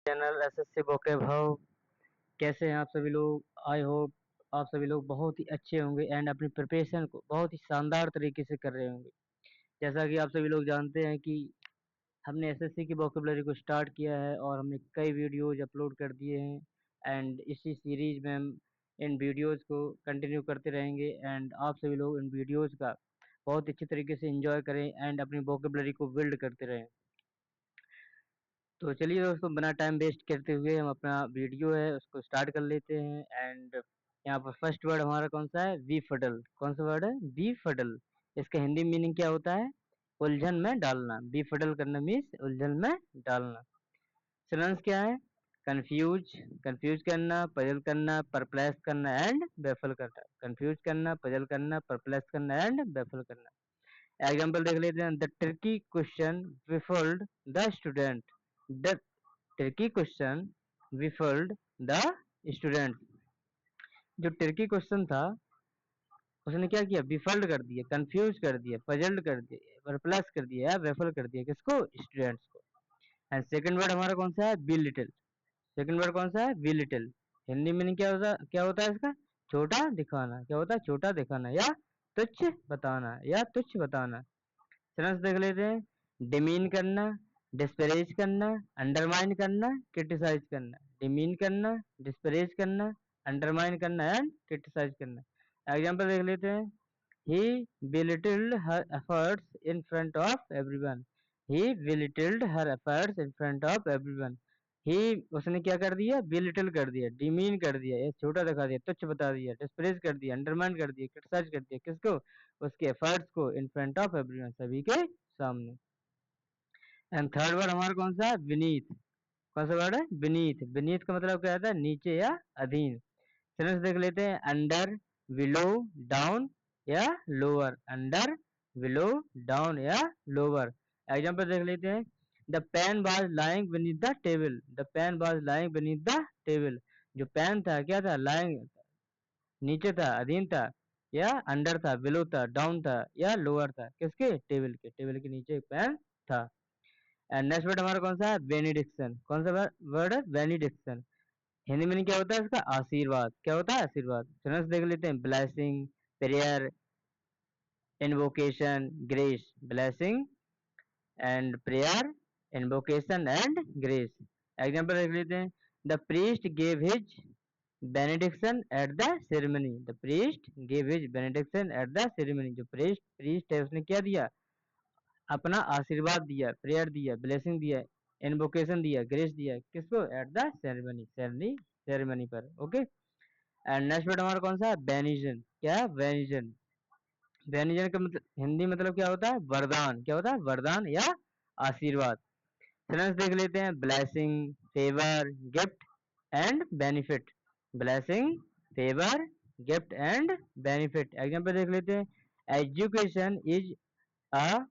Channel SSC vocab hub. कैसे हैं आप सभी लोग? आई होप आप सभी लोग बहुत ही अच्छे होंगे एंड अपनी प्रिपरेशन को बहुत ही शानदार तरीके से कर रहे होंगे। जैसा कि आप सभी लोग जानते हैं कि हमने एसएससी की वोकेबलरी को स्टार्ट किया है और हमने कई वीडियोज अपलोड कर दिए हैं एंड इसी सीरीज में हम इन वीडियोज को कंटिन्यू करते रहेंगे एंड आप सभी लोग इन वीडियोज का बहुत अच्छी तरीके से एंजॉय करें एंड अपनी वोकेबलरी को बिल्ड करते रहें। तो चलिए दोस्तों, बिना टाइम वेस्ट करते हुए हम अपना वीडियो है उसको स्टार्ट कर लेते हैं। एंड यहाँ पर फर्स्ट वर्ड हमारा कौन सा है? Befuddle. कौन सा वर्ड है? Befuddle. इसका हिंदी मीनिंग क्या होता है? उलझन में डालना। बी फडल करना मीन्स उलझन में डालना। सिनोनिम्स क्या है? कंफ्यूज, कंफ्यूज करना, पजल करना, परप्लेक्स करना एंड बेफल करना। कंफ्यूज करना, पजल करना, परप्लेक्स करना एंड बेफल करना। एग्जाम्पल देख लेते हैं। The tricky question baffled the student. The tricky question baffled the student. जो ट्रिकी क्वेश्चन था उसने क्या किया? विफल्ड कर दिया, कंफ्यूज कर दिया, पजल्ड कर दिया, परप्लेक्स कर दिया या वेफल कर दिया। किसको? स्टूडेंट्स को। एंड सेकंड वर्ड हमारा कौन सा है? Be little. सेकंड वर्ड कौन सा है? Be little. हिंदी मीनिंग क्या होता है इसका? छोटा दिखाना। क्या होता है? छोटा दिखाना या तुच्छ बताना या तुच्छ बताना। सेंस देख लेते हैं। डिमीन करना, डिस्परेज करना, अंडरमाइन करना, क्रिटिसाइज करना। डिमीन करना, डिस्परेज करना, अंडरमाइन करना एंड क्रिटिसाइज करना। एग्जाम्पल देख लेते हैं। ही belittled her efforts in front of everyone. He belittled her efforts in front of everyone. ही उसने क्या कर दिया? belittle कर दिया, डिमीन कर दिया, ये छोटा दिखा दिया, तुच्छ बता दिया, डिस्प्रेस कर दिया, अंडरमाइन कर दिया, क्रिटिसाइज कर दिया। किसको? उसके एफर्ट्स को इन फ्रंट ऑफ एवरीवन, सभी के सामने। एंड थर्ड वर्ड हमारा कौन सा है? बीनीथ। कौन सा वर्ड है? बीनीथ। बीनीथ का मतलब क्या होता है? नीचे या अधीन। सेंस देख लेते हैं। अंडर, बिलो, डाउन या लोअर। अंडर, बिलो, डाउन या लोअर। एग्जाम्पल देख लेते हैं। The pen was lying beneath the table. The pen was lying beneath the table. जो पेन था क्या था? लाइंग, नीचे था, अधीन था, या अंडर था, बिलो था, डाउन था या लोअर था। किसके? टेबल के। टेबल के नीचे पेन था। एंड नेक्स्ट वर्ड हमारा कौन सा है? बेनिडिक्शन। कौन सा वर्ड है? बेनिडिक्शन। हिंदी मीनिंग क्या होता है इसका? आशीर्वाद। क्या होता है? आशीर्वाद। सिनोनिम्स देख लेते हैं। Blessing, prayer, invocation, grace. Blessing and prayer, invocation and grace. Example देख लेते हैं। The priest gave his benediction at the ceremony. The priest gave his benediction at the ceremony. जो प्रीस्ट है उसने क्या दिया? अपना आशीर्वाद दिया, प्रेयर दिया, ब्लेसिंग दिया, इन्वोकेशन दिया, ग्रेस दिया। किसको? At the ceremony. सेरेमनी पर। ओके। एंड नेक्स्ट वर्ड हमारा कौन सा है? बेनिजन। क्या है? बेनिजन। बेनिजन का मतलब, हिंदी मतलब क्या होता है? वरदान। क्या होता है? वरदान या आशीर्वाद। सेंस देख लेते हैं। Blessing, favour, gift and benefit. Blessing, favour, gift and benefit. Example देख लेते हैं। Education is a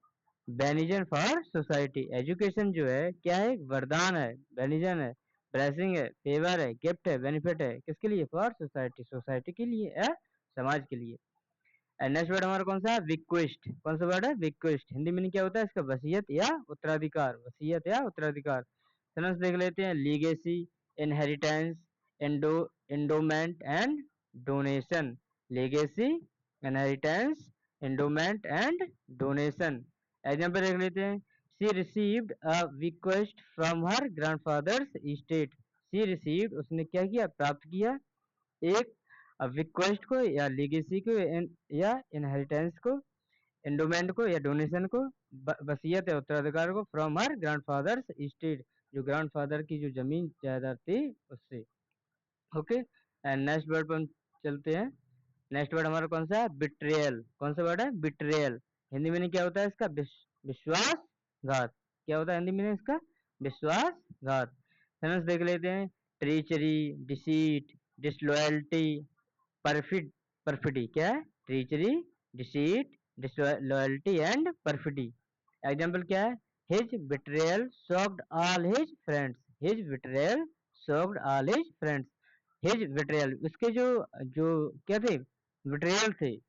benison for society. Education जो है क्या है? वरदान है, बेनिजन है, ब्लेसिंग है, फेवर है, गिफ्ट है, बेनिफिट है। किसके लिए? For society. सोसाइटी के लिए या समाज के लिए। एंड नेक्स्ट वर्ड हमारा कौन सा है? विक्वेस्ट। कौन सा वर्ड है? विक्वेस्ट। हिंदी मीनिंग क्या होता है इसका? वसीयत या उत्तराधिकार। वसीयत या उत्तराधिकार। सेंस देख लेते हैं। Legacy, inheritance, Indo endowment and donation. Legacy, inheritance, endowment and donation. Example देख लेते हैं। She received a request from her grandfathers estate. She received, उसने क्या किया? प्राप्त किया एक रिक्वेस्ट को या लीगेसी को या इनहेरिटेंस को, एंडोमेंट को या डोनेशन को, वसीयत या उत्तराधिकार को, फ्रॉम हर ग्रैंडफादर्स एस्टेट, जो ग्रैंडफादर की जो जमीन जायदाद थी उससे। ओके। एंड नेक्स्ट वर्ड पर हम चलते हैं। नेक्स्ट वर्ड हमारा कौन सा है? बिट्रेयल। कौन सा वर्ड है? बिट्रेयल। हिंदी मीनिंग क्या होता है इसका? विश्वासघात। क्या होता है हिंदी मीनिंग इसका? विश्वासघात। सेंस देख लेते हैं। ट्रीचरी, डिसीट, डिसलॉयल्टी, परफिड, परफिडी। क्या है? ट्रीचरी, डिसीट, डिसलॉयल्टी एंड परफिडी। एग्जाम्पल क्या है? His betrayal shocked all his friends. His betrayal shocked all his friends. His betrayal, उसके जो जो क्या थे? बिट्रेयल थे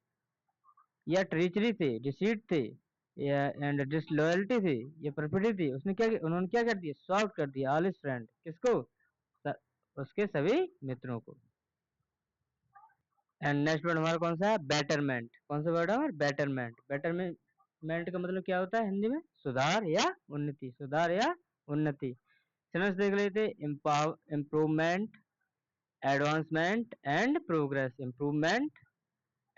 या ट्रीचरी थे, डिसीट थे, एंड डिसलॉयल्टी थी, ये परफिडी थी, उन्होंने क्या कर दिया, सॉल्व कर दिया ऑल हिज फ्रेंड, किसको, स- उसके सभी मित्रों को। एंड नेक्स्ट वर्ड हमारा कौन सा है, बेटरमेंट। कौन सा वर्ड है हमारा, बेटरमेंट। बेटरमेंट का मतलब क्या होता है हिंदी में, सुधार या उन्नति, सुधार या उन्नति। सिनोनिम्स देख लेते, improvement, advancement and progress. Improvement,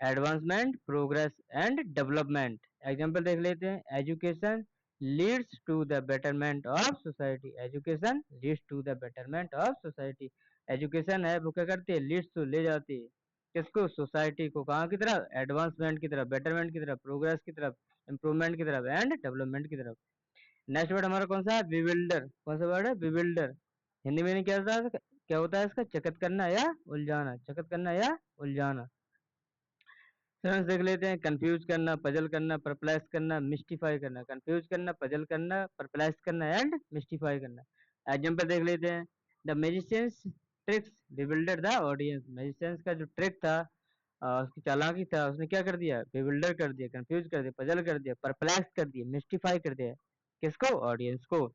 advancement, progress and development. Example देख लेते हैं, education leads to the betterment of society. Education leads to the betterment of society. Education है वो क्या करती है, लीड्स टू, ले जाती है किसको, सोसाइटी को, कहाँ की तरफ, एडवांसमेंट की तरफ, बेटरमेंट की तरफ, प्रोग्रेस की तरफ, इम्प्रूवमेंट की तरफ एंड डेवलपमेंट की तरफ। नेक्स्ट वर्ड हमारा कौन सा है, विविल्डर। कौन सा वर्ड है, विविल्डर। हिंदी में क्या होता है, क्या होता है इसका, चकित करना या उलझाना, चकित करना या उलझाना। सेंस देख लेते हैं, कंफ्यूज करना, पजल करना, परप्लेक्स करना, मिस्टीफाई करना। कंफ्यूज करना, पजल करना, परप्लेक्स करना एंड मिस्टीफाई करना। एग्जांपल देख लेते हैं, the magicians tricks bewildered the audience. Magicians का जो ट्रिक था, उसकी चालाकी था, उसने क्या कर दिया, bewilder कर दिया, कंफ्यूज कर दिया, पजल कर दिया, परप्लेक्स कर दिया, मिस्टीफाई कर दिया, किसको, ऑडियंस को।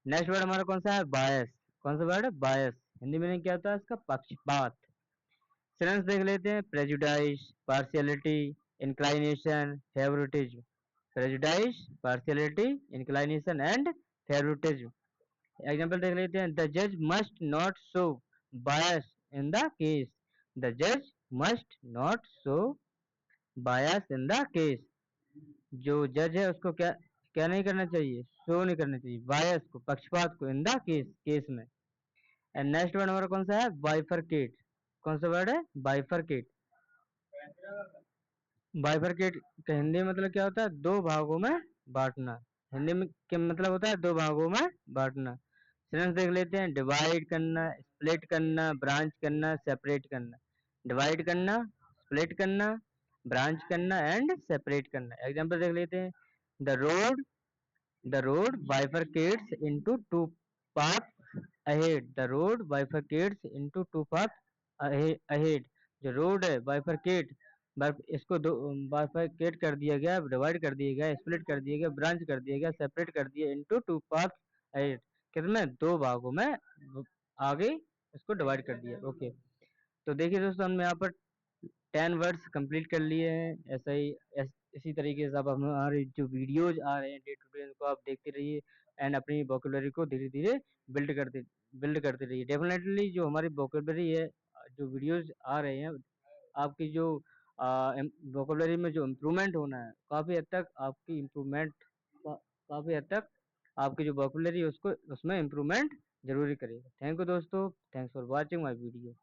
नेक्स्ट वर्ड हमारा कौन सा है, बायस। कौन सा वर्ड है, बायस। हिंदी में क्या होता है इसका, पक्षपात। सिनोनिम्स देख लेते हैं, prejudice, partiality, inclination, favouritism. Prejudice, partiality, inclination and favouritism. Example देख लेते हैं, द जज must not show bias in the case. The जज must not show bias in the case. जो जज है उसको क्या क्या नहीं करना चाहिए, शो नहीं करना चाहिए बायस को, पक्षपात को, इन द केस, केस में। एंड नेक्स्ट वर्ड हमारा कौन सा है, बाइफरकेट। कौन सा वर्ड है, बाइफरकेट। बाइफरकेट का हिंदी में मतलब क्या होता है, दो भागों में बांटना। हिंदी में क्या मतलब होता है, दो भागों में बांटना। सिनोनिम्स देख लेते हैं, डिवाइड करना, स्प्लिट करना, ब्रांच करना, सेपरेट करना। डिवाइड करना, स्प्लिट करना, ब्रांच करना एंड सेपरेट करना। एग्जांपल देख लेते हैं, the road the road bifurcates into two paths ahead। The road bifurcates into two paths ahead। जो रोड है बाइफरकेट, इसको दो बाइफरकेट कर दिया गया, डिवाइड कर दिया गया, स्प्लिट कर दिया गया, ब्रांच कर दिया गया, सेपरेट कर दिया इनटू टू पार्ट्स अहेड। कितने, दो भागों में आगे इसको डिवाइड कर दिया। ओके, तो देखिए दोस्तों, हमने यहाँ पर 10 वर्ड्स कंप्लीट कर लिए हैं। ऐसा ही इसी तरीके से आप हमारे जो वीडियोज आ रहे हैं डे टू डे, उनको आप देखते रहिए एंड अपनी वोकेबलरी को धीरे धीरे बिल्ड करते बिल्ड करते रहिए। डेफिनेटली जो हमारी वोकेबलरी है, जो वीडियोज आ रहे हैं, आपकी जो वोकेबलरी में जो इम्प्रूवमेंट होना है, काफ़ी हद तक आपकी इम्प्रूवमेंट, काफ़ी हद तक आपकी जो वोकेबलरी है उसको, उसमें इम्प्रूवमेंट जरूरी करेगा। थैंक यू दोस्तों, thanks for watching my video.